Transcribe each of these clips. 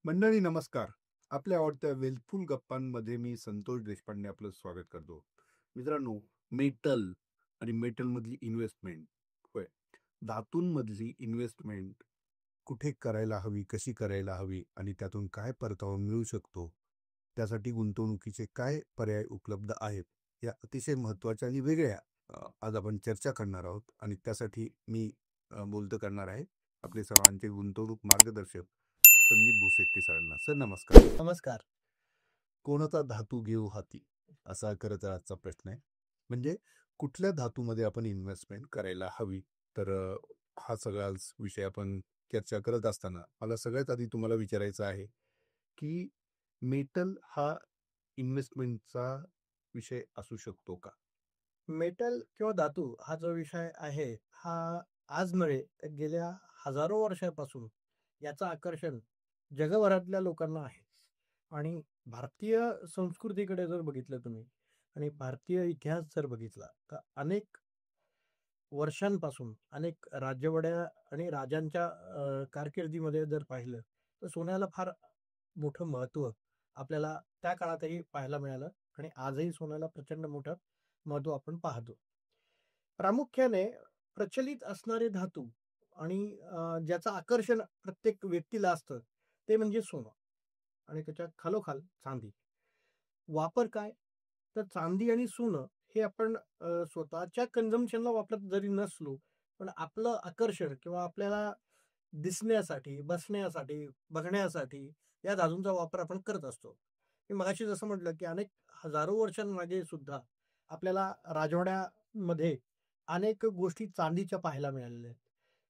मंडळी नमस्कार. आपल्या आवडत्या वेलफुल गप्पांमध्ये मी संतोष देशपांडे आपलं स्वागत करतो. मित्रांनो, मेटल आणि मेटलमधली इन्व्हेस्टमेंट, होय, धातूंमधली इन्व्हेस्टमेंट कुठे करायला हवी, कशी करायला हवी आणि त्यातून काय परतावा मिळू शकतो, त्यासाठी गुंतवणुकीचे काय पर्याय उपलब्ध आहेत, या अतिशय महत्त्वाच्या आणि वेगळ्या आज आपण चर्चा करणार आहोत. आणि त्यासाठी मी बोलतं करणार आहे आपले सर्वांचे गुंतवणूक मार्गदर्शक संदीप भुसेट्टी सरांना. सर नमस्कार. नमस्कार. कोणता धातू घेऊ हाती, असा खरं तर आजचा प्रश्न आहे. म्हणजे कुठल्या धातूमध्ये आपण इन्व्हेस्टमेंट करायला हवी. तर हा सगळा विषय आपण चर्चा करत असताना मला सगळ्यात आधी तुम्हाला विचारायचं आहे की मेटल हा इन्व्हेस्टमेंटचा विषय असू शकतो का? मेटल किंवा धातू हा जो विषय आहे, हा आज नव्हे तर गेल्या हजारो वर्षापासून याचं आकर्षण जगभरातल्या लोकांना आहे. आणि भारतीय संस्कृतीकडे जर बघितलं तुम्ही आणि भारतीय इतिहास जर बघितला, तर अनेक वर्षांपासून अनेक राजवड्या आणि राजांच्या कारकिर्दीमध्ये जर पाहिलं, तर सोन्याला फार मोठं महत्त्व आपल्याला त्या काळातही पाहायला मिळालं आणि आजही सोन्याला प्रचंड मोठं महत्त्व आपण पाहतो. प्रामुख्याने प्रचलित असणारे धातू आणि ज्याचं आकर्षण प्रत्येक व्यक्तीला असतं, ते म्हणजे सोनं आणि त्याच्या खालोखाल चांदी. वापर काय? तर चांदी आणि सोनं हे आपण स्वतःच्या कन्झम्पशनला वापरत जरी नसलो, पण आपलं आकर्षण किंवा आपल्याला दिसण्यासाठी, बसण्यासाठी, बघण्यासाठी या धातूंचा वापर आपण करत असतो. मी मगाशी जसं म्हटलं, की अनेक हजारो वर्षांमागे सुद्धा आपल्याला राजवाड्यामध्ये अनेक गोष्टी चांदीच्या पाहायला मिळालेल्या आहेत.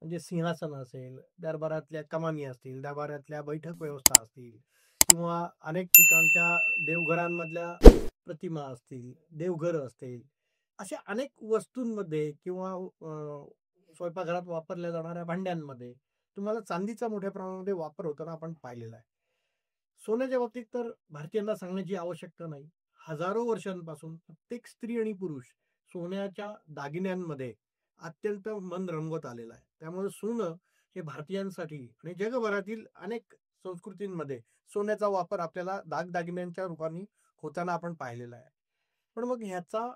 म्हणजे सिंहासन असेल, दरबारातल्या कमानी असतील, दरबारातल्या बैठक व्यवस्था असतील किंवा अनेक ठिकाणच्या देवघरांमधल्या प्रतिमा असतील, देवघर असतील, अशा अनेक वस्तूंमध्ये किंवा स्वयंपाकघरात वापरल्या जाणाऱ्या भांड्यांमध्ये तुम्हाला चांदीचा मोठ्या प्रमाणामध्ये वापर होताना आपण पाहिलेला आहे. सोन्याच्या बाबतीत तर भारतीयांना सांगण्याची आवश्यकता नाही. हजारो वर्षांपासून प्रत्येक स्त्री आणि पुरुष सोन्याच्या दागिन्यांमध्ये अत्यंत मन रंगवत आलेलं आहे. त्यामुळे सोनं हे भारतीयांसाठी आणि जगभरातील अनेक संस्कृतींमध्ये सोन्याचा वापर आपल्याला दागदागिन्यांच्या रूपाने होताना आपण पाहिलेला आहे. पण मग ह्याचा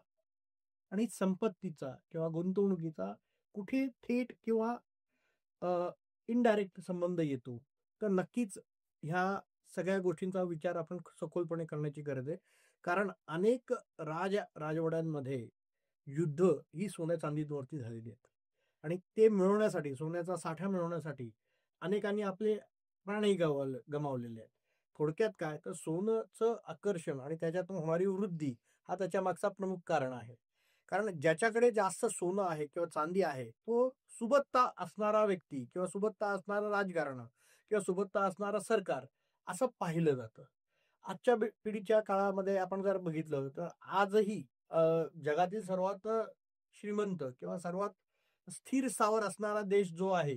आणि संपत्तीचा किंवा गुंतवणुकीचा कुठे थेट किंवा इनडायरेक्ट संबंध येतो, तर नक्कीच ह्या सगळ्या गोष्टींचा विचार आपण सखोलपणे करण्याची गरज आहे. कारण अनेक राजवड्यांमध्ये युद्ध ही सोन्या चांदीवरती झालेली आहेत आणि ते मिळवण्यासाठी, सोन्याचा साठा मिळवण्यासाठी अनेकांनी आपले प्राणही गमावलेले आहेत. थोडक्यात काय, तर सोन्याचं आकर्षण आणि त्याच्यातून होणारी वृद्धी हा त्याच्या मागचा प्रमुख कारण आहे. कारण ज्याच्याकडे जास्त सोनं आहे किंवा चांदी आहे, तो सुबत्ता असणारा व्यक्ती किंवा सुबत्ता असणारं राजकारण किंवा सुबत्ता असणारं सरकार असं पाहिलं जातं. आजच्या पिढीच्या काळामध्ये आपण जर बघितलं, तर आजही जगातील सर्वात श्रीमंत किंवा सर्वात स्थिर स्थावर असणारा देश जो आहे,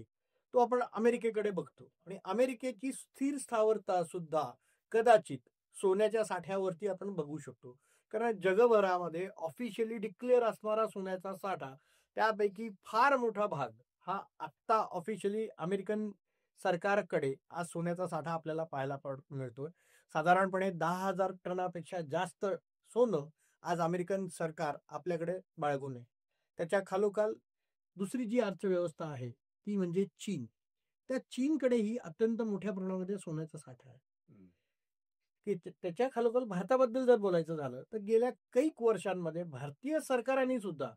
तो आपण अमेरिकेकडे बघतो आणि अमेरिकेची स्थिर स्थावरता सुद्धा कदाचित सोन्याच्या साठ्यावरती आपण बघू शकतो. कारण जगभरामध्ये ऑफिशियली डिक्लेअर असणारा सोन्याचा साठा त्यापैकी फार मोठा भाग हा आत्ता ऑफिशियली अमेरिकन सरकारकडे आज सोन्याचा साठा आपल्याला पाहायला मिळतोय. साधारणपणे 10,000 टनापेक्षा जास्त सोनं आज अमेरिकन सरकार आपल्याकडे बाळगून आहे. त्याच्या खालोखाल दुसरी जी अर्थव्यवस्था आहे ती म्हणजे चीन. त्या चीनकडेही अत्यंत मोठ्या प्रमाणामध्ये सोन्याचा साठा आहे. की त्याच्या खालोखाल भारताबद्दल जर बोलायचं झालं, तर गेल्या कैक वर्षांमध्ये भारतीय सरकारांनी सुद्धा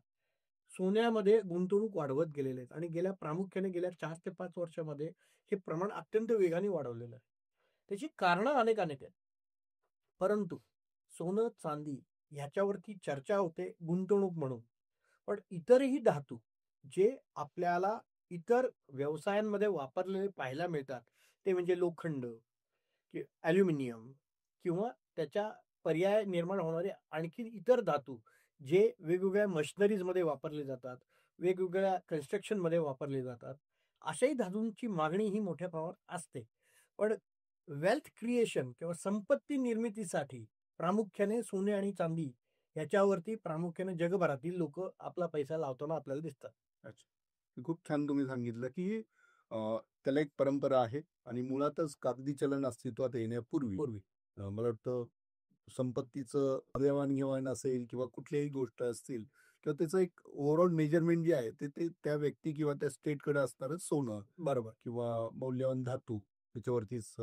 सोन्यामध्ये गुंतवणूक वाढवत गेलेले आहेत आणि प्रामुख्याने गेल्या 4 ते 5 वर्षामध्ये हे प्रमाण अत्यंत वेगाने वाढवलेलं आहे. त्याची कारणं अनेक आहेत. परंतु सोनं, चांदी ह्याच्यावरती चर्चा होते गुंतवणूक म्हणून. पण इतरही धातू जे आपल्याला इतर व्यवसायांमध्ये वापरलेले पाहायला मिळतात, ते म्हणजे लोखंड, ॲल्युमिनियम किंवा त्याच्या पर्याय निर्माण होणारे आणखी इतर धातू जे वेगवेगळ्या मशिनरीजमध्ये वापरले जातात, वेगवेगळ्या कन्स्ट्रक्शनमध्ये वापरले जातात. अशाही धातूंची मागणी ही मोठ्या प्रमाणात असते. पण वेल्थ क्रिएशन किंवा संपत्ती निर्मितीसाठी प्रामुख्याने सोने आणि चांदी याच्यावरती प्रामुख्याने जगभरातील लोक आपला पैसा लावताना आपल्याला दिसतात. अच्छा, खूप छान तुम्ही सांगितलं की त्याला एक परंपरा आहे आणि मुळातच कागदी चलन अस्तित्वात येण्यापूर्वी पूर्वी. मला वाटतं संपत्तीचं देवाणघेवाण असेल किंवा कुठल्याही गोष्ट असतील किंवा त्याचं एक ओव्हरऑल मेजरमेंट जे आहे ते ते त्या व्यक्ती किंवा त्या स्टेटकडे असणारं सोनं बरोबर. किंवा मौल्यवान धातू त्याच्यावरतीच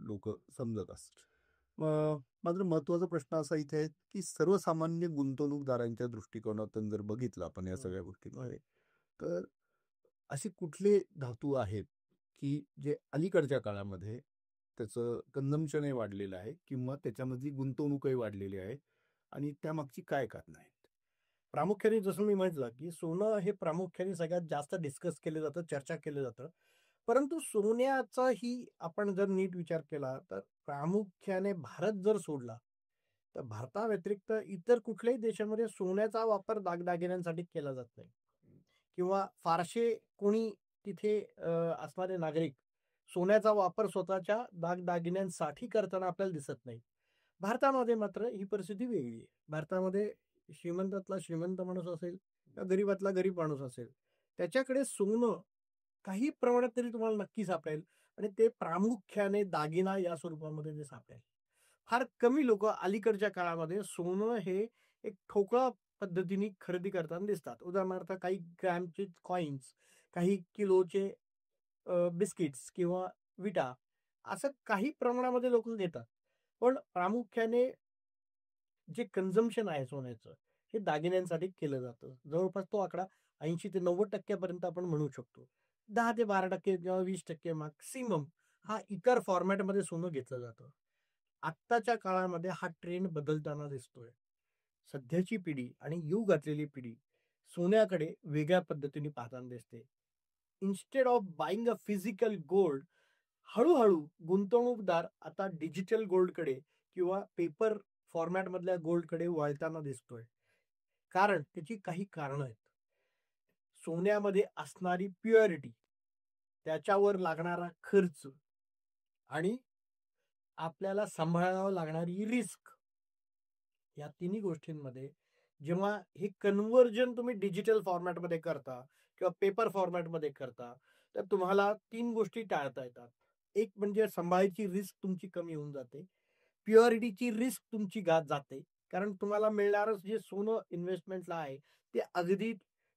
लोक समजत असतात. मात्र महत्वाचा प्रश्न असा इथे आहे की सर्वसामान्य गुंतवणूकदारांच्या दृष्टिकोनातून जर बघितलं आपण या हं. सगळ्या गोष्टींमध्ये, तर असे कुठले धातू आहेत की जे अलीकडच्या काळामध्ये त्याचं कन्झम्पशनही वाढलेलं आहे किंवा त्याच्यामधली गुंतवणूकही वाढलेली आहे आणि त्यामागची काय कारणं आहेत? प्रामुख्याने जसं मी म्हटलं, की सोनं हे प्रामुख्याने सगळ्यात जास्त डिस्कस केलं जातं, चर्चा केलं जातं. परंतु सोन्याचाही आपण जर नीट विचार केला, तर प्रामुख्याने भारत जर सोडला, तर भारताव्यतिरिक्त इतर कुठल्याही देशामध्ये सोन्याचा वापर दागदागिन्यांसाठी केला जात नाही. किंवा फारसे कोणी तिथे असणारे नागरिक सोन्याचा वापर स्वतःच्या दागदागिन्यांसाठी करताना आपल्याला दिसत नाही. भारतामध्ये मात्र ही परिस्थिती वेगळी आहे. भारतामध्ये श्रीमंतातला श्रीमंत माणूस असेल, किंवा गरीबातला गरीब माणूस असेल, त्याच्याकडे सोनं काही प्रमाणात तरी तुम्हाला नक्की सापडेल आणि ते प्रामुख्याने दागिना या स्वरूपामध्ये ते सापडेल. फार कमी लोकं अलीकडच्या काळामध्ये सोनं हे एक ठोकळा पद्धतीने खरेदी करताना दिसतात. उदाहरणार्थ काही ग्रॅमचे कॉइन्स, काही किलोचे बिस्किट्स किंवा विटा असं काही प्रमाणामध्ये लोकं घेतात. पण प्रामुख्याने जे कन्झम्पशन आहे सोन्याचं, हे दागिन्यांसाठी केलं जातं. जवळपास तो आकडा 80% ते 90% पर्यंत आपण म्हणू शकतो. 10% ते 12% किंवा 20% मॅक्सिमम हा इतर फॉर्मॅटमध्ये सोनं घेतलं जातं. आत्ताच्या काळामध्ये हा ट्रेंड बदलताना दिसतोय. सध्याची पिढी आणि येऊ घातलेली पिढी सोन्याकडे वेगळ्या पद्धतीने पाहताना दिसते. Instead of buying a physical gold, हळू-हळू गुंतवणूकदार आता डिजिटल गोल्डकडे किंवा पेपर फॉर्मॅटमधल्या गोल्डकडे वळताना दिसतोय. कारण त्याची काही कारणं आहेत. सोन्यामध्ये असणारी प्युरिटी, त्याच्यावर लागणारा खर्च आणि आपल्याला सांभाळावं लागणारी रिस्क, या तिन्ही गोष्टींमध्ये जेव्हा हे कन्व्हर्जन तुम्ही डिजिटल फॉर्मॅटमध्ये करता किंवा पेपर फॉर्मॅटमध्ये करता, तर तुम्हाला 3 गोष्टी टाळता येतात. एक म्हणजे सांभाळायची रिस्क तुमची कमी होऊन जाते. प्युरिटीची रिस्क तुमची जाते. कारण तुम्हाला मिळणारं जे सोनं इन्व्हेस्टमेंटला आहे, ते अगदी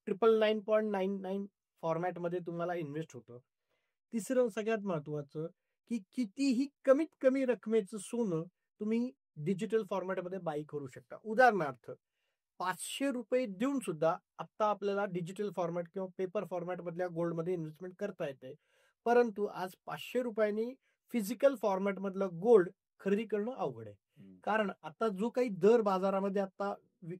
999.99 फॉर्मॅटमध्ये तुम्हाला इन्व्हेस्ट होतं. तिसरं सगळ्यात महत्त्वाचं, की कितीही कमीत कमी रकमेचं सोनं तुम्ही डिजिटल फॉर्मॅटमध्ये बाय करू शकता. उदाहरणार्थ ₹500 देऊन सुद्धा आत्ता आपल्याला डिजिटल फॉर्मॅट किंवा पेपर फॉर्मॅटमधल्या गोल्डमध्ये इन्व्हेस्टमेंट करता येते. परंतु आज ₹500 नी फिजिकल फॉर्मॅटमधलं गोल्ड खरेदी करणं अवघड आहे. कारण आता जो काही दर बाजारामध्ये आता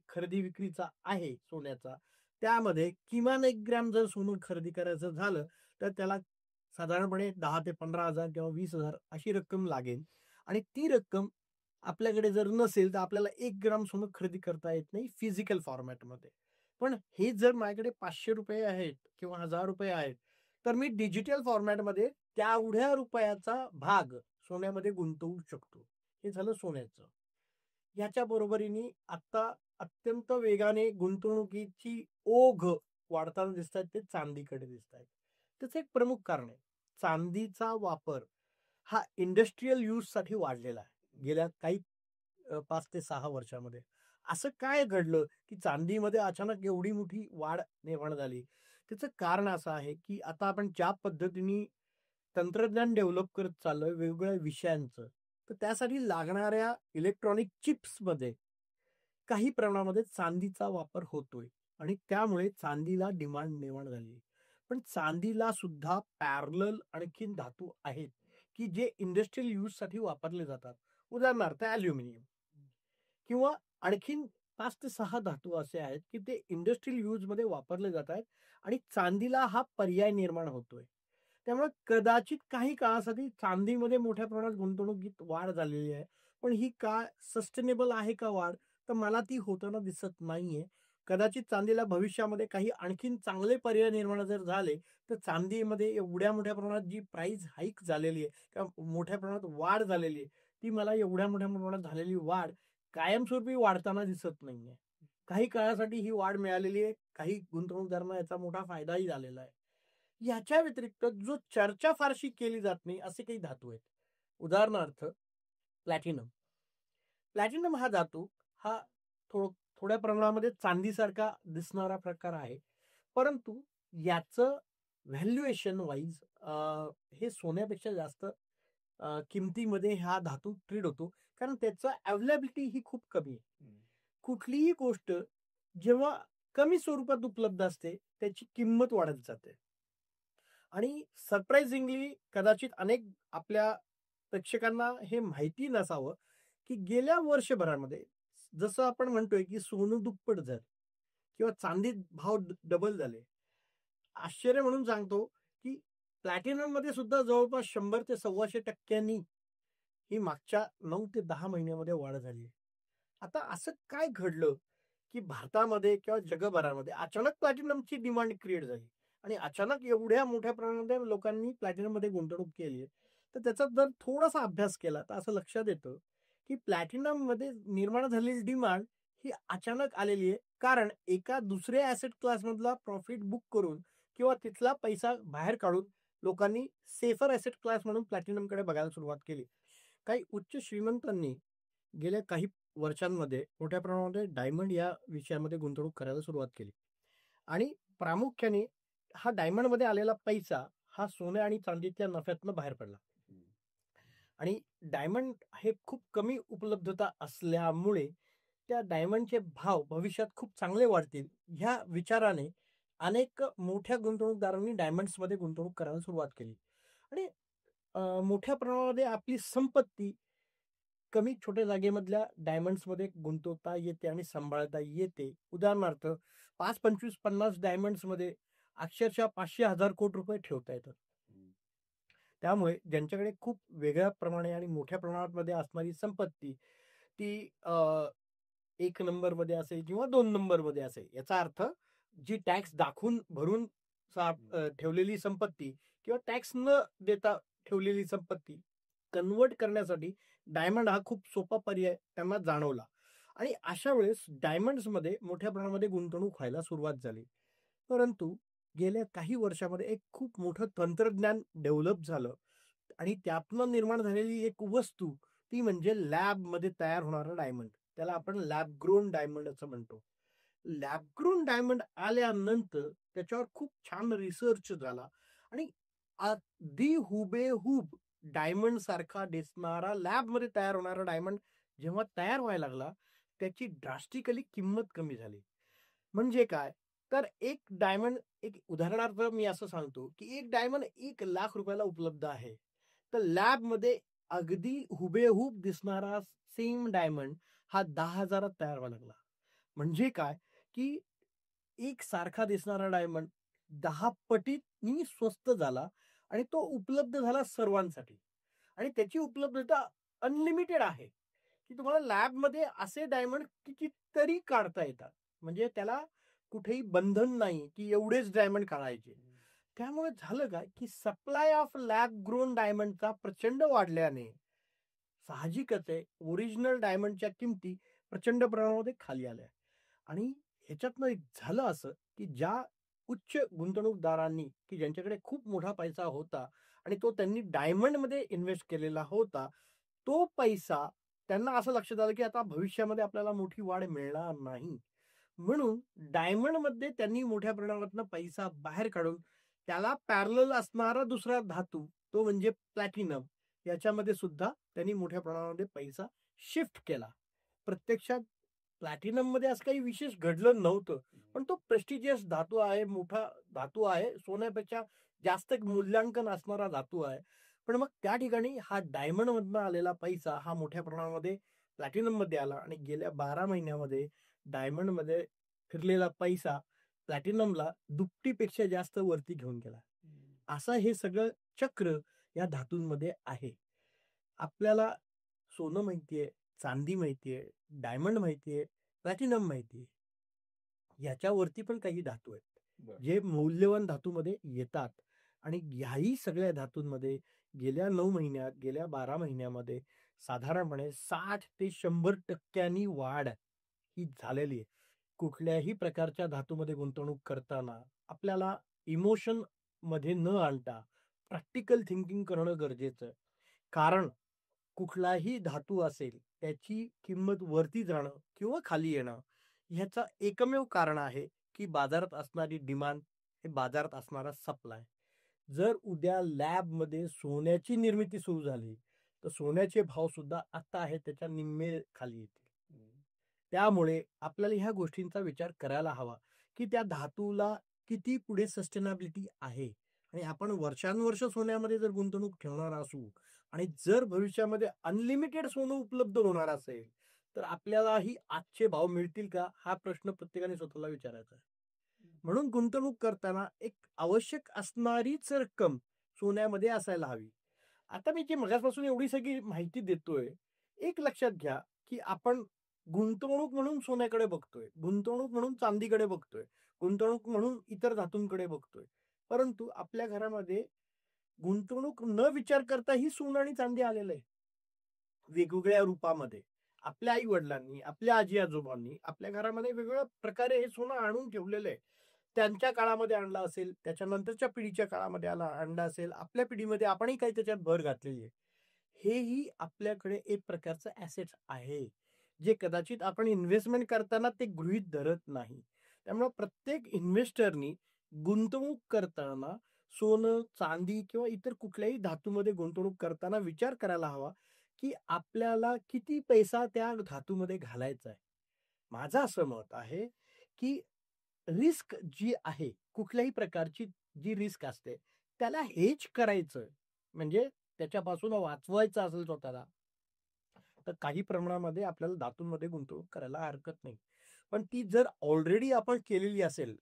खरेदी विक्रीचा आहे सोन्याचा, त्यामध्ये किमान 1 ग्रॅम जर सोनं खरेदी करायचं झालं, तर त्याला साधारणपणे 10,000 ते 15,000 किंवा 20,000 अशी रक्कम लागेल आणि ती रक्कम आपल्याकडे जर नसेल, तर आपल्याला 1 ग्राम सोनं खरेदी करता येत नाही फिजिकल फॉर्मॅटमध्ये. पण हे जर माझ्याकडे ₹500 आहेत किंवा ₹1000 आहेत, तर मी डिजिटल फॉर्मॅटमध्ये तेवढ्या रुपयाचा भाग सोन्यामध्ये गुंतवू शकतो. हे झालं सोन्याचं. याच्या बरोबरीने आता अत्यंत वेगाने गुंतवणुकीची ओघ वाढताना दिसतायत ते चांदीकडे दिसतायत. त्याचं एक प्रमुख कारण आहे. चांदीचा वापर हा इंडस्ट्रियल यूजसाठी वाढलेला आहे. गेल्या काही 5 ते 6 वर्षामध्ये. असं काय घडलं, की चांदीमध्ये अचानक एवढी मोठी वाढ निर्माण झाली? त्याचं कारण असं आहे, की आता आपण ज्या पद्धतीने तंत्रज्ञान डेव्हलप करत चाललोय वेगवेगळ्या विषयांचं, तर त्यासाठी लागणाऱ्या इलेक्ट्रॉनिक चिप्समध्ये काही प्रमाणामध्ये चांदीचा वापर होतोय आणि त्यामुळे चांदीला डिमांड निर्माण झाली आहे. पण चांदीला सुद्धा पॅरलल आणखीन धातू आहेत, की जे इंडस्ट्रियल यूजसाठी वापरले जातात. उदाहरणार्थ ॲल्युमिनियम किंवा आणखीन 5 ते 6 धातू असे आहेत, की ते इंडस्ट्रियल यूजमध्ये वापरले जात आहेत आणि चांदीला हा पर्याय निर्माण होतोय. त्यामुळे कदाचित काही काळासाठी चांदीमध्ये मोठ्या प्रमाणात गुंतवणुकीत वाढ झालेली आहे. पण ही का सस्टेनेबल आहे का वाढ? तर मला ती होताना दिसत नाहीये. कदाचित चांदीला भविष्यामध्ये काही आणखीन चांगले पर्याय निर्माण जर झाले, तर चांदीमध्ये एवढ्या मोठ्या प्रमाणात जी प्राईस हाईक झालेली आहे किंवा मोठ्या प्रमाणात वाढ झालेली आहे, ती मला एवढ्या मोठ्या प्रमाणात झालेली वाढ कायमस्वरूपी वाढताना दिसत नाहीये. काही काळासाठी ही वाढ मिळालेली आहे. काही गुंतवणूकदारांना याचा मोठा फायदाही झालेला आहे. याच्या व्यतिरिक्त जो चर्चा फारशी केली जात नाही असे काही धातू आहेत. उदाहरणार्थ प्लॅटिनम. प्लॅटिनम हा धातू हा थोड्या प्रमाणामध्ये चांदीसारखा दिसणारा प्रकार आहे. परंतु याचं व्हॅल्युएशन वाईज हे सोन्यापेक्षा जास्त किमतीमध्ये हा धातू ट्रेड होतो. कारण त्याचं अवेलेबिलिटी ही खूप कमी आहे. कुठलीही गोष्ट जेव्हा कमी स्वरूपात उपलब्ध असते, त्याची किंमत वाढत जाते. आणि सरप्रायझिंगली कदाचित अनेक आपल्या प्रेक्षकांना हे माहिती नसावं, की गेल्या वर्षभरामध्ये जसं आपण म्हणतोय, की सोनं दुप्पट झालं किंवा चांदी भाव डबल झाले. आश्चर्य म्हणून सांगतो, की प्लॅटिनममध्ये सुद्धा जवळपास 100 ते 125% ही मागच्या 9 ते 10 महिन्यामध्ये वाढ झाली आहे. आता असं काय घडलं, की भारतामध्ये किंवा जगभरामध्ये अचानक प्लॅटिनमची डिमांड क्रिएट झाली आणि अचानक एवढ्या मोठ्या प्रमाणामध्ये लोकांनी प्लॅटिनममध्ये गुंतवणूक केली आहे. तर त्याचा जर थोडासा अभ्यास केला तर असं लक्षात येतं, की प्लॅटिनममध्ये निर्माण झालेली डिमांड ही अचानक आलेली आहे. कारण एका दुसऱ्या ॲसेट क्लासमधला प्रॉफिट बुक करून किंवा तिथला पैसा बाहेर काढून लोकांनी सेफर ॲसेट क्लास म्हणून प्लॅटिनमकडे बघायला सुरुवात केली. काही उच्च श्रीमंतांनी गेल्या काही वर्षांमध्ये मोठ्या प्रमाणामध्ये डायमंड या विषयामध्ये गुंतवणूक करायला सुरुवात केली आणि प्रामुख्याने हा डायमंडमध्ये आलेला पैसा हा सोने आणि चांदीच्या नफ्यातनं बाहेर पडला. आणि डायमंड हे खूप कमी उपलब्धता असल्यामुळे त्या डायमंडचे भाव भविष्यात खूप चांगले वाढतील ह्या विचाराने अनेक मोठ्या गुंतवणूकदारांनी डायमंड्समध्ये गुंतवणूक करायला सुरुवात केली आणि मोठ्या प्रमाणामध्ये आपली संपत्ती कमी छोट्या जागेमधल्या डायमंड्समध्ये गुंतवता येते आणि सांभाळता येते. उदाहरणार्थ 5, 25, 50 डायमंड्समध्ये अक्षरशः 500,000 कोटी रुपये ठेवता येतात. त्यामुळे ज्यांच्याकडे खूप वेगळ्या प्रमाणे आणि मोठ्या प्रमाणामध्ये असणारी संपत्ती ती 1 नंबरमध्ये असेल किंवा 2 नंबरमध्ये असेल. याचा अर्थ जी टॅक्स दाखवून भरून ठेवलेली संपत्ती किंवा टॅक्स न देता ठेवलेली संपत्ती कन्व्हर्ट करण्यासाठी डायमंड हा खूप सोपा पर्याय त्यांना जाणवला आणि अशा वेळेस डायमंड्समध्ये मोठ्या प्रमाणामध्ये गुंतवणूक व्हायला सुरुवात झाली. परंतु गेल्या काही वर्षामध्ये एक खूप मोठं तंत्रज्ञान डेव्हलप झालं आणि त्यातनं निर्माण झालेली एक वस्तू ती म्हणजे लॅबमध्ये तयार होणारा डायमंड. त्याला आपण लॅब ग्रोन डायमंड असं म्हणतो. लॅब ग्रोन डायमंड आल्यानंतर त्याच्यावर खूप छान रिसर्च झाला आणि अगदी हुबेहूब डायमंड सारखा दिसणारा लॅबमध्ये तयार होणारा डायमंड जेव्हा तयार व्हायला लागला, त्याची ड्रास्टिकली किंमत कमी झाली. म्हणजे काय? तर एक डायमंड एक उदाहरणार्थ मी असं सांगतो, की एक डायमंड ₹1,00,000 उपलब्ध आहे. तर लॅबमध्ये अगदी हुबेहूब दिसणारा सेम डायमंड हा 10,000त तयार व्हायला लागला. म्हणजे काय? की एक सारखा दिसणारा डायमंड 10 पटींनी स्वस्त झाला आणि तो उपलब्ध झाला सर्वांसाठी. आणि त्याची उपलब्धता अनलिमिटेड आहे, की तुम्हाला लॅबमध्ये असे डायमंड कितीतरी काढता येतात. म्हणजे त्याला कुठेही बंधन नाही, की एवढेच डायमंड काढायचे. त्यामुळे झालं काय, की सप्लाय ऑफ लॅब ग्रोन डायमंडचा प्रचंड वाढल्याने साहजिकच आहे, ओरिजिनल डायमंडच्या किमती प्रचंड प्रमाणामध्ये खाली आल्या. आणि ह्याच्यातनं एक झालं असं, की ज्या उच्च गुंतवणूकदारांनी, की ज्यांच्याकडे खूप मोठा पैसा होता आणि तो त्यांनी डायमंडमध्ये इन्व्हेस्ट केलेला होता, तो पैसा त्यांना असं लक्षात आलं, की आता भविष्यामध्ये आपल्याला मोठी वाढ मिळणार नाही. म्हणून डायमंडमध्ये त्यांनी मोठ्या प्रमाणातनं पैसा बाहेर काढून त्याला पॅरलल असणारा दुसरा धातू, तो म्हणजे प्लॅटिनम याच्यामध्ये सुद्धा त्यांनी मोठ्या प्रमाणामध्ये पैसा शिफ्ट केला. प्रत्यक्षात प्लॅटिनममध्ये असं काही विशेष घडलं नव्हतं. पण तो प्रेस्टिजियस धातू आहे, मोठा धातू आहे. सोन्यापेक्षा जास्त मूल्यांकन असणारा धातू आहे. पण मग त्या ठिकाणी हा डायमंडमधनं आलेला पैसा हा मोठ्या प्रमाणामध्ये प्लॅटिनममध्ये आला आणि गेल्या 12 महिन्यामध्ये डायमंडमध्ये फिरलेला पैसा प्लॅटिनमला दुपटीपेक्षा जास्त वरती घेऊन गेला. असं हे सगळं चक्र या धातूंमध्ये आहे. आपल्याला सोनं माहितीये, चांदी माहितीये, डायमंड माहितीये, प्लॅटिनम माहितीये. याच्यावरती पण काही धातू आहेत, बरं. जे मौल्यवान धातूमध्ये येतात आणि ह्याही सगळ्या धातूंमध्ये गेल्या 9 महिन्यात, गेल्या 12 महिन्यामध्ये साधारणपणे 60 ते 100% वाढ ही झालेली आहे. कुठल्याही प्रकारच्या धातूमध्ये गुंतवणूक करताना आपल्याला इमोशन मध्ये न आणता प्रॅक्टिकल थिंकिंग करणं गरजेचं आहे. कारण कुठलाही धातू असेल, त्याची किंमत वरती जाणं किंवा खाली येणं, ह्याचं एकमेव कारण आहे, की बाजारात असणारी डिमांड, हे बाजारात असणारा सप्लाय. जर उद्या लॅबमध्ये सोन्याची निर्मिती सुरू झाली, तर सोन्याचे भाव सुद्धा आत्ता आहेत त्याच्या निम्मे खाली येतील. त्यामुळे आपल्याला ह्या गोष्टींचा विचार करायला हवा, की त्या धातूला किती पुढे सस्टेनेबिलिटी आहे आणि आपण वर्षानुवर्ष सोन्यामध्ये जर गुंतवणूक ठेवणार असू आणि जर भविष्यामध्ये अनलिमिटेड सोनं उपलब्ध होणार असेल, तर आपल्यालाही आजचे भाव मिळतील का? हा प्रश्न प्रत्येकाने स्वतःला विचारायचा आहे. म्हणून गुंतवणूक करताना एक आवश्यक असणारीच रक्कम सोन्यामध्ये असायला हवी. आता मी जी मगाचपासून एवढी सगळी माहिती देतोय, एक लक्षात घ्या, की आपण गुंतवणूक म्हणून सोन्याकडे बघतोय, गुंतवणूक म्हणून चांदीकडे बघतोय, गुंतवणूक म्हणून इतर धातूंकडे बघतोय. परंतु आपल्या घरामध्ये गुंतवणूक न विचार करता ही सोनं आणि चांदी आलेलं आहे. वेगवेगळ्या रूपामध्ये. आपल्या आई-वडिलांनी, आपल्या आजी-आजोबांनी आपल्या घरामध्ये वेगवेगळ्या प्रकारे हे सोनं आणून ठेवलेलं आहे. त्यांच्या काळामध्ये आणलं असेल, त्याच्यानंतरच्या पिढीच्या काळामध्ये आणलं असेल, आपल्या पिढीमध्ये आपणही काही त्याच्यात भर घातलेली आहे. हेही आपल्याकडे एक प्रकारचं ॲसेट आहे, जे कदाचित आपण इन्व्हेस्टमेंट करताना ते गृहीत धरत नाही. त्यामुळे प्रत्येक इन्व्हेस्टरनी गुंतवणूक करताना सोनं, चांदी किंवा इतर कुठल्याही धातूमध्ये गुंतवणूक करताना विचार करायला हवा, की आपल्याला किती पैसा त्या धातूमध्ये घालायचा आहे. माझं असं मत आहे, की रिस्क जी आहे, कुठल्याही प्रकारची जी रिस्क असते, त्याला हेज करायचं. म्हणजे त्याच्यापासून वाचवायचं असेल स्वतःला, तर काही प्रमाणामध्ये आपल्याला धातूंमध्ये गुंतवणूक करायला हरकत नाही. पण ती जर ऑलरेडी आपण केलेली असेल,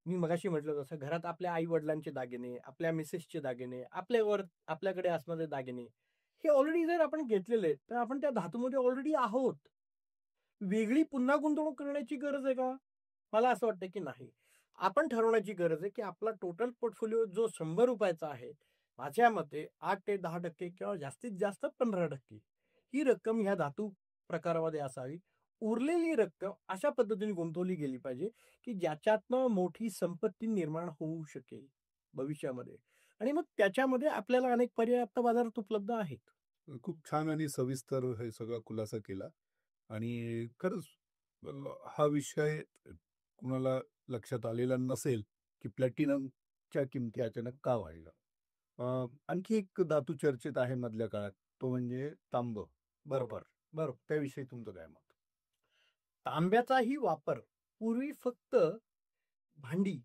मी मगाशी म्हटलं तसं घरात आपल्या आई-वडिलांचे दागिने, आपल्या मिसेसचे दागिने, आपल्याकडे असणारे दागिने, हे ऑलरेडी जर आपण घेतलेले तर आपण त्या धातूमध्ये ऑलरेडी आहोत. वेगळी पुन्हा गुंतवणूक करण्याची गरज आहे का? मला असं वाटतं की नाही. आपण ठरवण्याची गरज आहे की आपला टोटल पोर्टफोलिओ जो ₹100 चा आहे, माझ्या मते 8% ते 10% किंवा जास्तीत जास्त 15% ही रक्कम ह्या धातू प्रकारामध्ये असावी. उरलेली रक्कम अशा पद्धतीने गुंतवली गेली पाहिजे, की ज्याच्यातनं मोठी संपत्ती निर्माण होऊ शकेल भविष्यामध्ये आणि मग त्याच्यामध्ये आपल्याला अनेक पर्याय आता बाजारात उपलब्ध आहेत. खूप छान आणि सविस्तर हे सगळा खुलासा केला आणि खरंच अ, हा विषय कुणाला लक्षात आलेला नसेल, की प्लॅटिनमच्या किमती अचानक का वाढल्या. आणखी एक धातू चर्चेत आहे मधल्या काळात, तो म्हणजे तांब. बरोबर, बरोबर. त्याविषयी तुमचं काय मत? तांब्याचाही वापर पूर्वी फक्त भांडी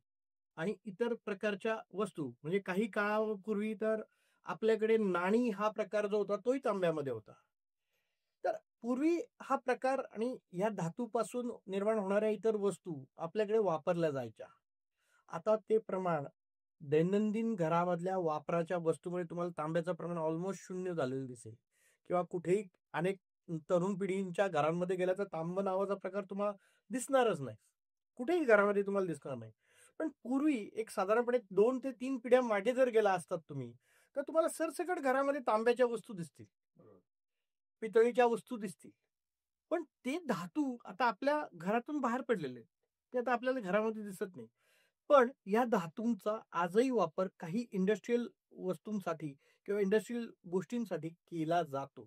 आणि इतर प्रकारच्या वस्तू म्हणजे काही काळापूर्वी तर आपल्याकडे नाणी हा प्रकार जो होता तोही तांब्यामध्ये होता. तर पूर्वी हा प्रकार आणि या धातूपासून निर्माण होणाऱ्या इतर वस्तू आपल्याकडे वापरल्या जायच्या. आता ते प्रमाण दैनंदिन घरामधल्या वापराच्या वस्तूमुळे तुम्हाला तांब्याचं प्रमाण ऑलमोस्ट शून्य झालेलं दिसेल किंवा कुठेही अनेक तरुण पिढींच्या घरांमध्ये गेला तर तांब नावाचा प्रकार तुम्हाला दिसणारच नाही. कुठेही घरामध्ये तुम्हाला दिसणार नाही. पण पूर्वी एक साधारणपणे 2 ते 3 पिढ्या मागे जर गेला असतात तुम्ही, तर तुम्हाला सरसकट घरामध्ये तांब्याच्या वस्तू दिसतील. पितळीच्या वस्तू दिसतील. पण ते धातू आता आपल्या घरातून बाहेर पडलेले आहेत. ते आता आपल्याला घरामध्ये दिसत नाही. पण या धातूंचा आजही वापर काही इंडस्ट्रियल वस्तूंसाठी किंवा इंडस्ट्रियल गोष्टींसाठी केला जातो.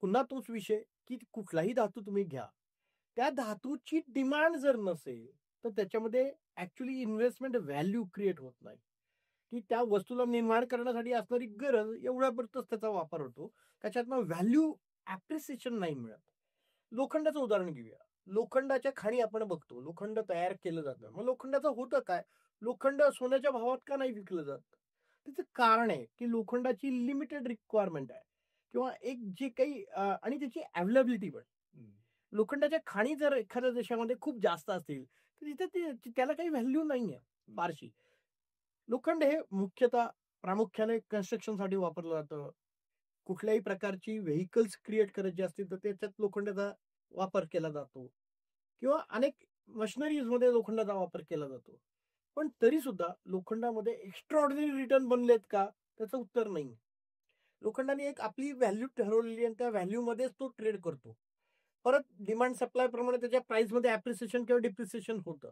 पुन्हा तोच विषय, की कुठलाही धातू तुम्ही घ्या. त्या धातूची डिमांड जर नसेल, तर त्याच्यामध्ये ॲक्चुअली इन्व्हेस्टमेंट व्हॅल्यू क्रिएट होत नाही. की त्या वस्तूला निर्माण करण्यासाठी असणारी गरज एवढ्यापुरतच त्याचा वापर होतो. त्याच्यातनं व्हॅल्यू ॲप्रिसिएशन नाही मिळत. लोखंडाचं उदाहरण घेऊया. लोखंडाच्या खाणी आपण बघतो. लोखंड तयार केलं जातं. मग लोखंडाचं होतं काय? लोखंड सोन्याच्या भावात का नाही विकलं जात? त्याचं कारण आहे, की लोखंडाची लिमिटेड रिक्वायरमेंट आहे किंवा एक जे काही आणि त्याची अवेलेबिलिटी पण. लोखंडाच्या खाणी जर एखाद्या देशामध्ये खूप जास्त असतील, तर तिथे त्याला काही व्हॅल्यू नाहीये फारशी. लोखंड हे प्रामुख्याने कन्स्ट्रक्शनसाठी वापरलं जातं. कुठल्याही प्रकारची व्हेइकल्स क्रिएट करायची असतील, तर त्याच्यात लोखंडाचा वापर केला जातो किंवा अनेक मशिनरीजमध्ये लोखंडाचा वापर केला जातो. पण तरीसुद्धा लोखंडामध्ये एक्स्ट्राऑर्डिनरी रिटर्न बनलेत का? त्याचं उत्तर नाही. लोखंडाने एक आपली व्हॅल्यू ठरवलेली आहे आणि त्या व्हॅल्यूमध्येच तो ट्रेड करतो. परत डिमांड सप्लाय प्रमाणे त्याच्या प्राइसमध्ये ॲप्रिसिएशन किंवा डिप्रिसिएशन होतं.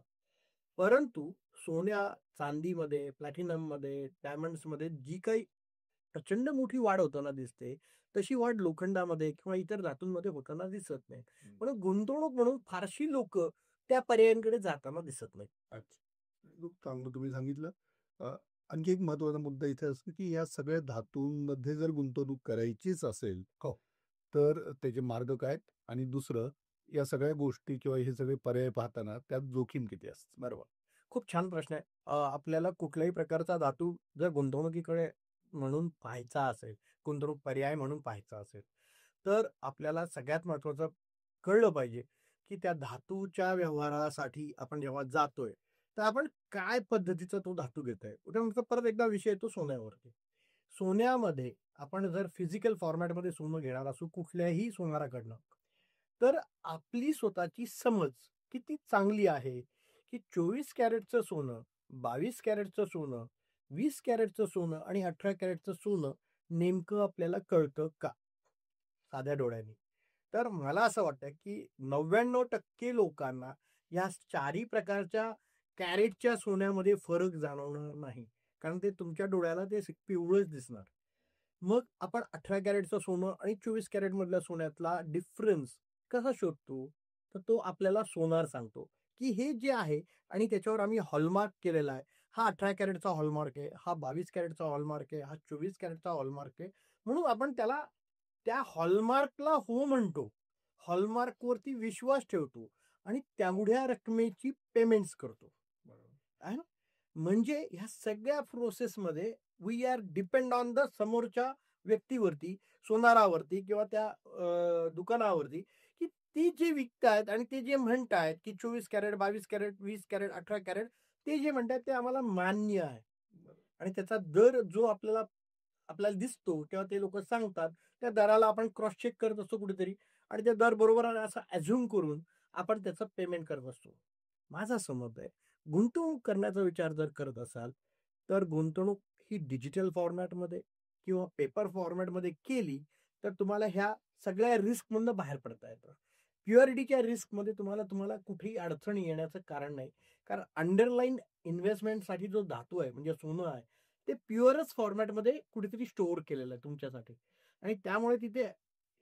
परंतु सोन्या, चांदीमध्ये, प्लॅटिनममध्ये, डायमंड्समध्ये जी काही प्रचंड मोठी वाढ होताना दिसते, तशी वाढ लोखंडामध्ये किंवा इतर धातूंमध्ये होताना दिसत नाही. म्हणून गुंतवणूक म्हणून फारशी लोकं त्या पर्यायांकडे जाताना दिसत नाहीत. अच्छा. खूप चांगलं तुम्ही सांगितलं. अ, आणखी एक महत्त्वाचा मुद्दा इथे असतो, की या सगळ्या धातूंमध्ये जर गुंतवणूक करायचीच असेल, हो. तर त्याचे मार्ग काय आहेत? आणि दुसरं, या सगळ्या गोष्टी किंवा हे सगळे पर्याय पाहताना त्यात जोखीम किती असते? बरोबर. खूप छान प्रश्न आहे. आपल्याला कुठल्याही प्रकारचा धातू जर गुंतवणुकीकडे म्हणून पाहायचा असेल, गुंतवणूक पर्याय म्हणून पाहायचा असेल, तर आपल्याला सगळ्यात महत्त्वाचं कळलं पाहिजे, की त्या धातूच्या व्यवहारासाठी आपण जेव्हा जातोय, तर आपण काय पद्धतीचा तो धातू घेतोय. उदाहरणार्थ परत एकदा विषय येतो सोन्यावरती. सोन्यामध्ये आपण जर फिजिकल फॉर्मॅटमध्ये सोनं घेणार असू कुठल्याही सोनाराकडनं, तर आपली स्वतःची समज किती चांगली आहे, की 24 कॅरेटचं सोनं, 22 कॅरेटचं सोनं, 20 कॅरेटचं सोनं आणि 18 कॅरेटचं सोनं नेमकं आपल्याला कळतं का? साध्या डोळ्यांनी. तर मला असं वाटतं, की 99% लोकांना या चारही प्रकारच्या कॅरेटच्या सोन्यामध्ये फरक जाणवणार नाही. कारण ते तुमच्या डोळ्याला ते पिवळंच दिसणार. मग आपण 18 कॅरेटचं सोनं आणि 24 कॅरेटमधल्या सोन्यातला डिफरन्स कसा शोधतो? तर तो आपल्याला सोनार सांगतो, की हे जे आहे आणि त्याच्यावर आम्ही हॉलमार्क केलेला आहे. हा 18 कॅरेटचा हॉलमार्क आहे, हा 22 कॅरेटचा हॉलमार्क आहे, हा 24 कॅरेटचा हॉलमार्क आहे. म्हणून आपण त्याला त्या हॉलमार्कला हो म्हणतो. हॉलमार्कवरती विश्वास ठेवतो आणि तेवढ्या रकमेची पेमेंट्स करतो. बरोबर. आहे ना? म्हणजे ह्या सगळ्या प्रोसेसमध्ये we are depend on the समोरच्या व्यक्तीवरती, सोनारावरती किंवा त्या दुकानावरती, की ते जे विकतायत आणि ते जे म्हणतायत, की 24 कॅरेट, 22 कॅरेट, 20 कॅरेट, 18 कॅरेट ते जे म्हणतायत ते आम्हाला मान्य आहे. आणि त्याचा दर जो आपल्याला दिसतो किंवा ते लोकं सांगतात, त्या दराला आपण क्रॉस चेक करत असतो कुठेतरी आणि ते दर बरोबर आहे असं अझ्युम करून आपण त्याचं पेमेंट करत असतो. माझं असं मत आहे, गुंतवणूक करण्याचा विचार जर करत असाल, तर गुंतवणूक ही डिजिटल फॉर्मॅटमध्ये किंवा पेपर फॉर्मॅटमध्ये केली, तर तुम्हाला ह्या सगळ्या रिस्कमधनं बाहेर पडता येतं. प्युरिटीच्या रिस्कमध्ये तुम्हाला तुम्हाला कुठेही अडचण येण्याचं कारण नाही. कारण अंडरलाईन इन्व्हेस्टमेंटसाठी जो धातू आहे, म्हणजे सोनं आहे, ते प्युअरच फॉर्मॅटमध्ये कुठेतरी स्टोअर केलेलं आहे तुमच्यासाठी आणि त्यामुळे तिथे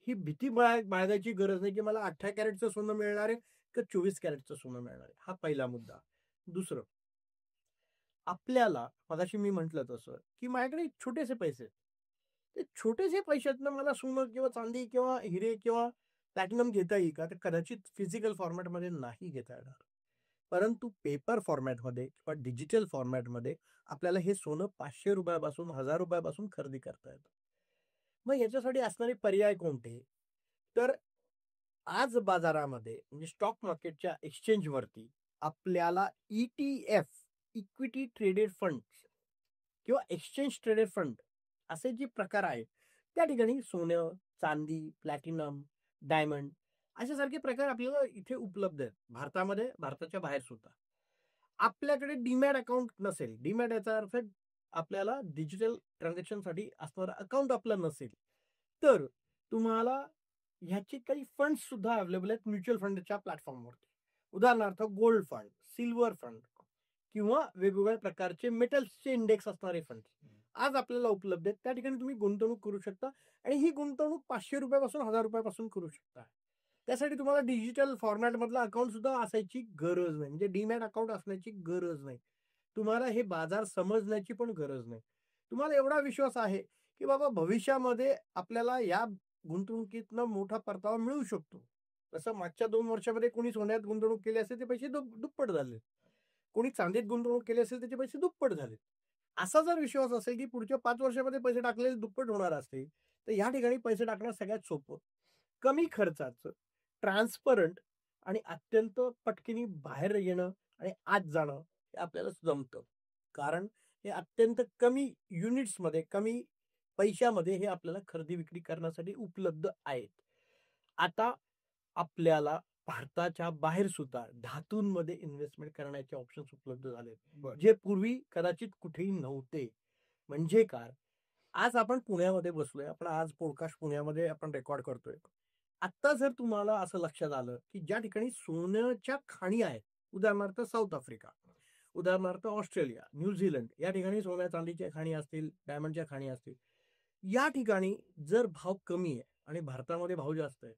ही भीती बाळगायची गरज नाही, की मला 18 कॅरेटचं सोनं मिळणार आहे का 24 कॅरेटचं सोनं मिळणार आहे. हा पहिला मुद्दा. दुसरं, आपल्याला मगाशी मी म्हटलं तसं, की माझ्याकडे छोटेसे पैसे आहेत. ते छोटेसे पैशातनं मला सोनं किंवा चांदी किंवा हिरे किंवा प्लॅटिनम घेता येईल का? तर कदाचित फिजिकल फॉर्मॅटमध्ये नाही घेता येणार. परंतु पेपर फॉर्मॅटमध्ये किंवा डिजिटल फॉर्मॅटमध्ये आपल्याला हे सोनं ₹500 पासून ₹1000 पासून खरेदी करता येतं. मग याच्यासाठी असणारे पर्याय कोणते? तर आज बाजारामध्ये म्हणजे स्टॉक मार्केटच्या एक्सचेंजवरती आपल्याला ई-टी-एफ, इक्विटी ट्रेडेड फंड्स किंवा एक्सचेंज ट्रेडेड फंड असे जे प्रकार आहेत, त्या ठिकाणी सोनं, चांदी, प्लॅटिनम, डायमंड अशासारखे प्रकार आपल्याला इथे उपलब्ध आहेत. भारतामध्ये, भारताच्या बाहेर सुद्धा. आपल्याकडे डीमॅट अकाउंट नसेल, डीमॅट याचा अर्थ आपल्याला डिजिटल ट्रान्झॅक्शनसाठी असणारं अकाउंट आपलं नसेल, तर तुम्हाला ह्याचे काही फंड्स सुद्धा अवेलेबल आहेत म्युच्युअल फंडच्या प्लॅटफॉर्मवरती. उदाहरणार्थ गोल्ड फंड, सिल्व्हर फंड किंवा वेगवेगळ्या प्रकारचे मेटल्सचे इंडेक्स असणारे फंड आज आपल्याला उपलब्ध आहेत. त्या ठिकाणी तुम्ही गुंतवणूक करू शकता आणि ही गुंतवणूक ₹500 पासून ₹1000 पासून करू शकता. त्यासाठी तुम्हाला डिजिटल फॉर्मॅटमधलं अकाउंट सुद्धा असायची गरज नाही. म्हणजे डीमॅट अकाउंट असण्याची गरज नाही. तुम्हाला हे बाजार समजण्याची पण गरज नाही. तुम्हाला एवढा विश्वास आहे, की बाबा भविष्यामध्ये आपल्याला या गुंतवणुकीतनं मोठा परतावा मिळू शकतो. तसं मागच्या 2 वर्षामध्ये कोणी सोन्यात गुंतवणूक केली असेल, ते पैसे दुप्पट झाले. कोणी चांदीत गुंतवणूक केली असेल, त्याचे पैसे दुप्पट झाले. असा जर विश्वास असेल, की पुढच्या 5 वर्षामध्ये पैसे टाकलेले दुप्पट होणार असतील, तर या ठिकाणी पैसे टाकणं सगळ्यात सोपं. कमी खर्चाचं, ट्रान्सपरंट आणि अत्यंत पटकनी बाहेर येणं आणि आत जाणं हे आपल्याला जमतं. कारण हे अत्यंत कमी युनिट्समध्ये, कमी पैशामध्ये हे आपल्याला खरेदी-विक्री करण्यासाठी उपलब्ध आहेत. आता आपल्याला भारताच्या बाहेर सुद्धा धातूंमध्ये इन्व्हेस्टमेंट करण्याचे ऑप्शन्स उपलब्ध झालेत. बरं. जे पूर्वी कदाचित कुठेही नव्हते. म्हणजे काय? आज आपण पुण्यामध्ये बसलोय. आपण आज पॉडकास्ट पुण्यामध्ये आपण रेकॉर्ड करतोय. आत्ता जर तुम्हाला असं लक्षात आलं, की ज्या ठिकाणी सोन्याच्या खाणी आहेत, उदाहरणार्थ साऊथ आफ्रिका. उदाहरणार्थ ऑस्ट्रेलिया, न्यूझीलंड या ठिकाणी सोन्या चांदीच्या खाणी असतील, डायमंडच्या खाणी असतील. या ठिकाणी जर भाव कमी आहे आणि भारतामध्ये भाव जास्त आहे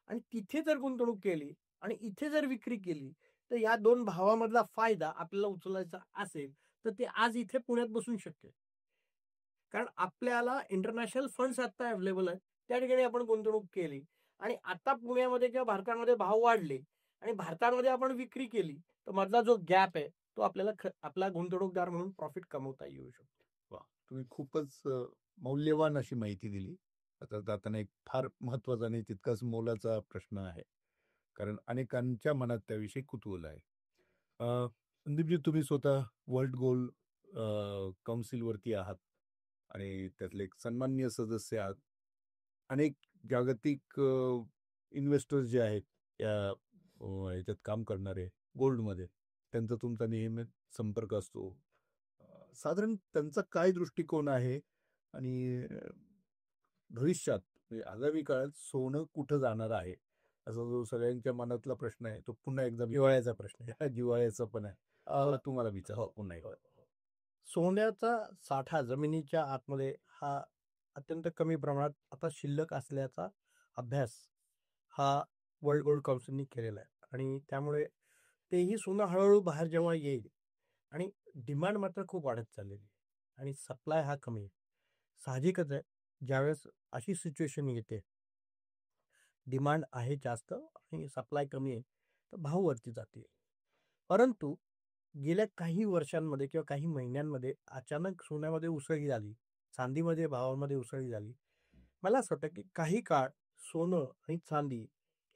आणि तिथे जर गुंतवणूक केली आणि इथे जर विक्री केली, तर या 2 भावामधला फायदा आपल्याला उचलायचा असेल, तर ते आज इथे पुण्यात बसून शक्य आहे. कारण आपल्याला इंटरनॅशनल फंड्स आता अवेलेबल आहेत. त्या ठिकाणी आपण गुंतवणूक केली आणि आता पुण्यामध्ये किंवा भारतामध्ये भाव वाढले आणि भारतामध्ये आपण विक्री केली, तर मधला जो गॅप आहे, तो आपल्याला आपला गुंतवणूकदार म्हणून प्रॉफिट कमवता येऊ शकतो. वा, तुम्ही खूपच मौल्यवान अशी माहिती दिली. आता जाताना एक फार महत्वाचा आणि तितकाच मोलाचा प्रश्न आहे, कारण अनेकांच्या मनात त्याविषयी कुतूहल आहे. संदीपजी, तुम्ही स्वतः वर्ल्ड गोल्ड काउन्सिलवरती आहात आणि त्यातले एक सन्माननीय सदस्य आहात. अनेक जागतिक इन्व्हेस्टर्स जे आहेत या ह्याच्यात काम करणारे गोल्डमध्ये, त्यांचा तुमचा नेहमी संपर्क असतो. साधारण त्यांचा काय दृष्टिकोन आहे आणि भविष्यात म्हणजे आगामी काळात सोनं कुठं जाणार आहे, असा जो सगळ्यांच्या मनातला प्रश्न आहे, तो पुन्हा एकदा हिवाळ्याचा प्रश्न आहे. जिव्हाळ्याचा पण आहे. तुम्हाला विचार पुन्हा एकदा. सोन्याचा साठा जमिनीच्या आतमध्ये हा अत्यंत कमी प्रमाणात आता शिल्लक असल्याचा अभ्यास हा वर्ल्ड गोल्ड काउन्सिलनी केलेला आहे आणि त्यामुळे तेही सोनं हळूहळू बाहेर जेव्हा येईल आणि डिमांड मात्र खूप वाढत चाललेली आहे आणि सप्लाय हा कमी आहे. साहजिकच आहे, ज्यावेळेस अशी सिच्युएशन येते, डिमांड आहे जास्त आणि सप्लाय कमी आहे, तर भाव वरती जातील. परंतु गेल्या काही वर्षांमध्ये किंवा काही महिन्यांमध्ये अचानक सोन्यामध्ये उसळी झाली, चांदीमध्ये भावामध्ये उसळी झाली. मला असं वाटतं की काही काळ सोनं आणि चांदी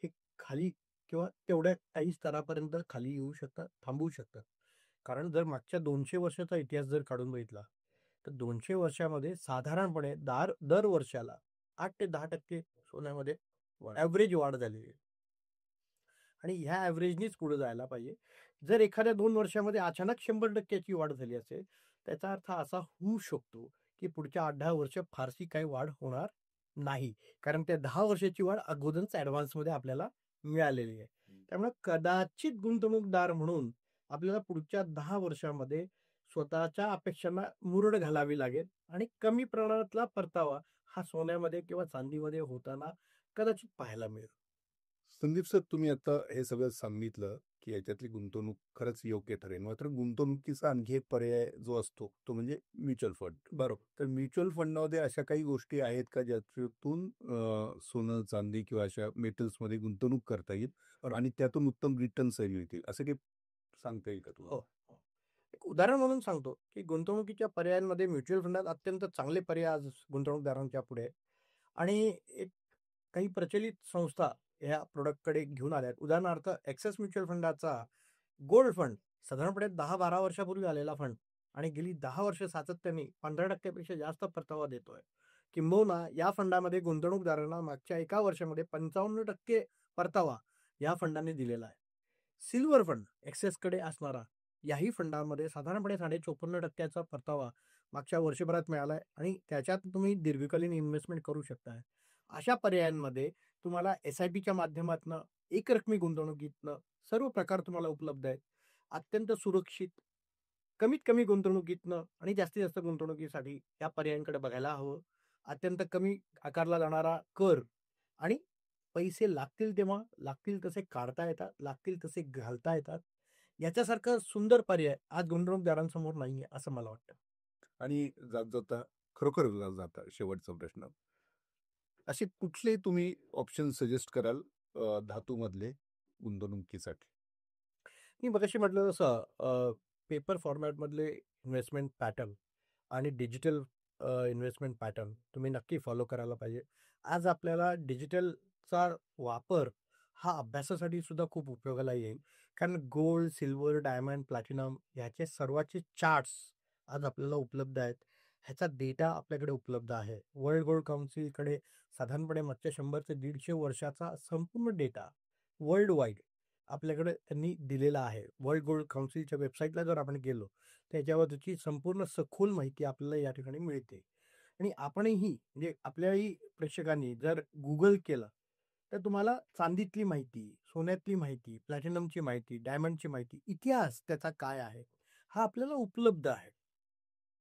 हे खाली किंवा तेवढ्या काही स्तरापर्यंत खाली येऊ शकतात, थांबवू शकतात. कारण जर मागच्या 200 वर्षाचा इतिहास जर काढून बघितला, तर 200 वर्षामध्ये साधारणपणे दर वर्षाला 8 ते 10% सोन्यामध्ये ॲव्हरेज वाढ झालेली आहे. आणि ह्या ॲव्हरेजनीच पुढे जायला पाहिजे. जर एखाद्या 2 वर्षामध्ये अचानक 100% ची वाढ झाली असेल, त्याचा अर्थ असा होऊ शकतो, की पुढच्या 8-10 वर्ष फारशी काही वाढ होणार नाही. कारण त्या 10 वर्षाची वाढ अगोदरच ॲडव्हान्समध्ये आपल्याला मिळालेली आहे. त्यामुळे कदाचित गुंतवणूकदार म्हणून आपल्याला पुढच्या 10 वर्षामध्ये स्वतःच्या अपेक्षांना मुरड घालावी लागेल आणि कमी प्रमाणातला परतावा हा सोन्यामध्ये किंवा चांदीमध्ये होताना कदाचित पाहायला मिळेल. संदीप सर, तुम्ही आता हे सगळं सांगितलं की याच्यातली गुंतवणूक खरंच योग्य ठरेल. मात्र गुंतवणुकीचा आणखी एक पर्याय जो असतो तो म्हणजे म्युच्युअल फंड. बरोबर. तर म्युच्युअल फंडमध्ये अशा काही गोष्टी आहेत का ज्यातून सोनं, चांदी किंवा अशा मेटल्समध्ये गुंतवणूक करता येईल आणि त्यातून उत्तम रिटर्न्स येतील, असं काही सांगता येईल का हो, तुम्हाला? हो. एक उदाहरण म्हणून सांगतो, की गुंतवणुकीच्या पर्यायांमध्ये म्युच्युअल फंडात अत्यंत चांगले पर्याय आज गुंतवणूकदारांच्या पुढे आहे. आणि एक काही प्रचलित संस्था ह्या प्रॉडक्टकडे घेऊन आल्या आहेत. उदाहरणार्थ ॲक्सिस म्युच्युअल फंडाचा गोल्ड फंड साधारणपणे 10-12 वर्षापूर्वी आलेला फंड आणि गेली 10 वर्ष सातत्याने 15% पेक्षा जास्त परतावा देतोय. किंबहुना या फंडामध्ये गुंतवणूकदारांना मागच्या 1 वर्षामध्ये 55% परतावा या फंडाने दिलेला आहे. सिल्व्हर फंड ॲक्सिसकडे असणारा याही फंडामध्ये साधारणपणे 54.5% चा परतावा मागच्या वर्षभरात मिळाला आहे आणि त्याच्यात तुम्ही दीर्घकालीन इन्व्हेस्टमेंट करू शकता. अशा पर्यायांमध्ये तुम्हाला एस-आय-पीच्या माध्यमातनं, एकरकमी गुंतवणुकीतनं सर्व प्रकार तुम्हाला उपलब्ध आहेत. अत्यंत सुरक्षित, कमीत कमी गुंतवणुकीतनं आणि जास्तीत जास्त गुंतवणुकीसाठी या पर्यायांकडे बघायला हवं. अत्यंत कमी आकारला जाणारा कर आणि पैसे लागतील तेव्हा, लागतील तसे काढता येतात, लागतील तसे घालता येतात. याच्यासारखा सुंदर पर्याय आज गुंतवणूकदारांसमोर नाहीये, असं मला वाटतं. आणि जाता खरोखर जाता शेवटचा प्रश्न, असे कुठले तुम्ही ऑप्शन सजेस्ट कराल धातूमधले गुंतवणुकीसाठी? मी मगाशी म्हटलं तसं पेपर फॉर्मॅटमधले इन्व्हेस्टमेंट पॅटर्न आणि डिजिटल इन्व्हेस्टमेंट पॅटर्न तुम्ही नक्की फॉलो करायला पाहिजे. आज आपल्याला डिजिटलचा वापर हा अभ्यासासाठी सुद्धा खूप उपयोगाला येईल. कारण गोल्ड, सिल्वर, डायमंड, प्लॅटिनम ह्याचे सर्वांचे चार्ट्स आज आपल्याला उपलब्ध आहेत. ह्याचा डेटा आपल्याकडे उपलब्ध आहे. वर्ल्ड गोल्ड काउन्सिलकडे साधारणपणे मागच्या 100 ते 150 वर्षाचा संपूर्ण डेटा वर्ल्ड वाईड आपल्याकडे त्यांनी दिलेला आहे. वर्ल्ड गोल्ड काउन्सिलच्या वेबसाईटला जर आपण गेलो, त्याच्यावर त्याची संपूर्ण सखोल माहिती आपल्याला या ठिकाणी मिळते. आणि आपणही म्हणजे आपल्याही प्रेक्षकांनी जर Google केलं, तर तुम्हाला चांदीतली माहिती, सोन्यातली माहिती, प्लॅटिनमची माहिती, डायमंडची माहिती, इतिहास त्याचा काय आहे, हा आपल्याला उपलब्ध आहे.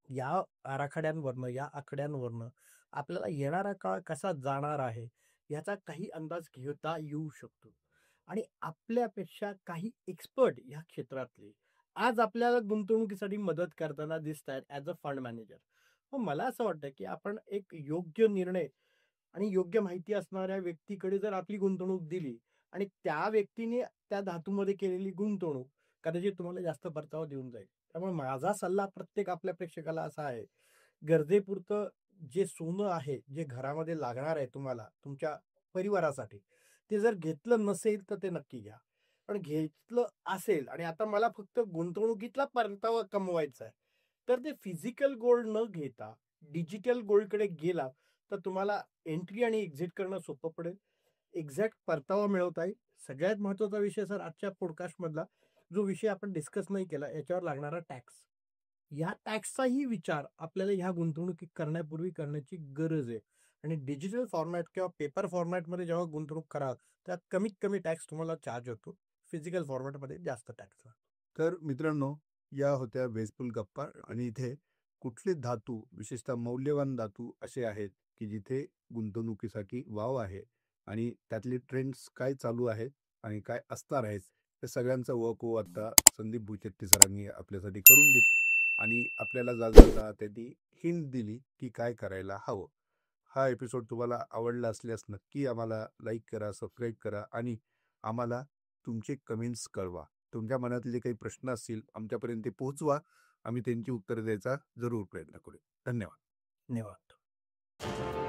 या आराखड्यांवरनं, या आकड्यांवरनं आपल्याला येणारा काळ कसा जाणार आहे, याचा काही अंदाज घेता येऊ शकतो. आणि आपल्यापेक्षा काही एक्सपर्ट या क्षेत्रातले आज आपल्याला गुंतवणुकीसाठी मदत करताना दिसत आहेत ॲज अ फंड मॅनेजर. मग मला असं वाटतं, की आपण एक योग्य निर्णय आणि योग्य माहिती असणाऱ्या व्यक्तीकडे जर आपली गुंतवणूक दिली आणि त्या व्यक्तीने त्या धातूमध्ये केलेली गुंतवणूक कदाचित तुम्हाला जास्त परतावा देऊन जाईल. त्यामुळे माझा सल्ला प्रत्येक आपल्या प्रेक्षकाला असा आहे, गरजेपुरतं जे सोनं आहे, जे घरामध्ये लागणार आहे तुम्हाला, तुमच्या परिवारासाठी, ते जर घेतलं नसेल तर ते नक्की घ्या. पण घेतलं असेल आणि आता मला फक्त गुंतवणुकीतला परतावा कमवायचा आहे, तर ते फिजिकल गोल्ड न घेता डिजिटल गोल्डकडे गेला, तर तुम्हाला एंट्री आणि एक्झिट करणं सोपं पडेल. एक्झॅक्ट परतावा मिळवता येईल. सगळ्यात महत्त्वाचा विषय सर आजच्या पॉडकास्टमधला जो विषय आपण डिस्कस नाही केला, याच्यावर लागणारा टॅक्स. या टॅक्सचाही विचार आपल्याला ह्या गुंतवणुकी करण्यापूर्वी करण्याची गरज आहे. आणि डिजिटल फॉर्मॅट किंवा पेपर फॉर्मॅटमध्ये जेव्हा गुंतवणूक कराल, त्यात कमीत कमी टॅक्स तुम्हाला चार्ज होतो. फिजिकल फॉर्मॅटमध्ये जास्त टॅक्स. तर मित्रांनो, या होत्या वेजफुल गप्पा. आणि इथे कुठले धातू, विशेषतः मौल्यवान धातू असे आहेत की जिथे गुंतवणुकीसाठी वाव आहे, आणि त्यातले ट्रेंड्स काय चालू आहेत आणि काय असणार आहेत, हे सगळ्यांचा वकू आता संदीप भुचेट्टी सरांनी आपल्यासाठी करून दिली. आणि आपल्याला जाता त्यांनी हिंट दिली की काय करायला हवं. हा एपिसोड तुम्हाला आवडला असल्यास नक्की आम्हाला लाईक करा, सबस्क्राईब करा आणि आम्हाला तुमचे कमेंट्स कळवा. तुमच्या मनातले काही प्रश्न असतील आमच्यापर्यंत ते पोहोचवा. आम्ही त्यांची उत्तरं द्यायचा जरूर प्रयत्न करू. धन्यवाद. धन्यवाद.